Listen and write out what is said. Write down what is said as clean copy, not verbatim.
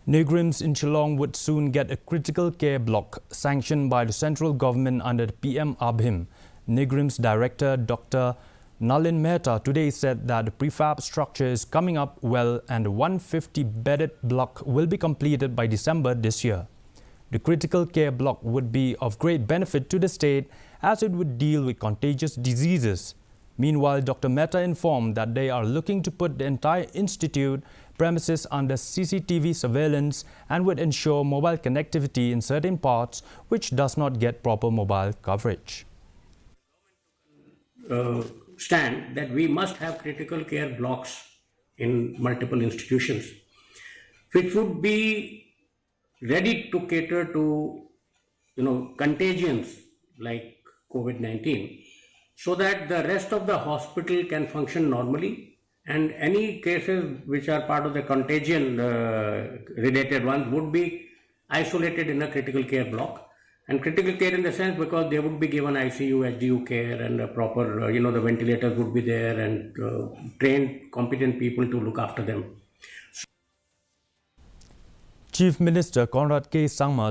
Neigrihms in Shillong would soon get a critical care block sanctioned by the central government under the PM Abhim. Neigrihms director Dr. Nalin Mehta today said that the prefab structure is coming up well and the 150-bedded block will be completed by December this year. The critical care block would be of great benefit to the state as it would deal with contagious diseases. Meanwhile, Dr. Mehta informed that they are looking to put the entire institute premises under CCTV surveillance and would ensure mobile connectivity in certain parts which does not get proper mobile coverage. Stand that we must have critical care blocks in multiple institutions, which would be ready to cater to contagions like COVID-19, so that the rest of the hospital can function normally, and any cases which are part of the contagion related ones would be isolated in a critical care block. And critical care in the sense because they would be given ICU, HDU care and a proper, the ventilators would be there and trained, competent people to look after them. Chief Minister Conrad K. Sangma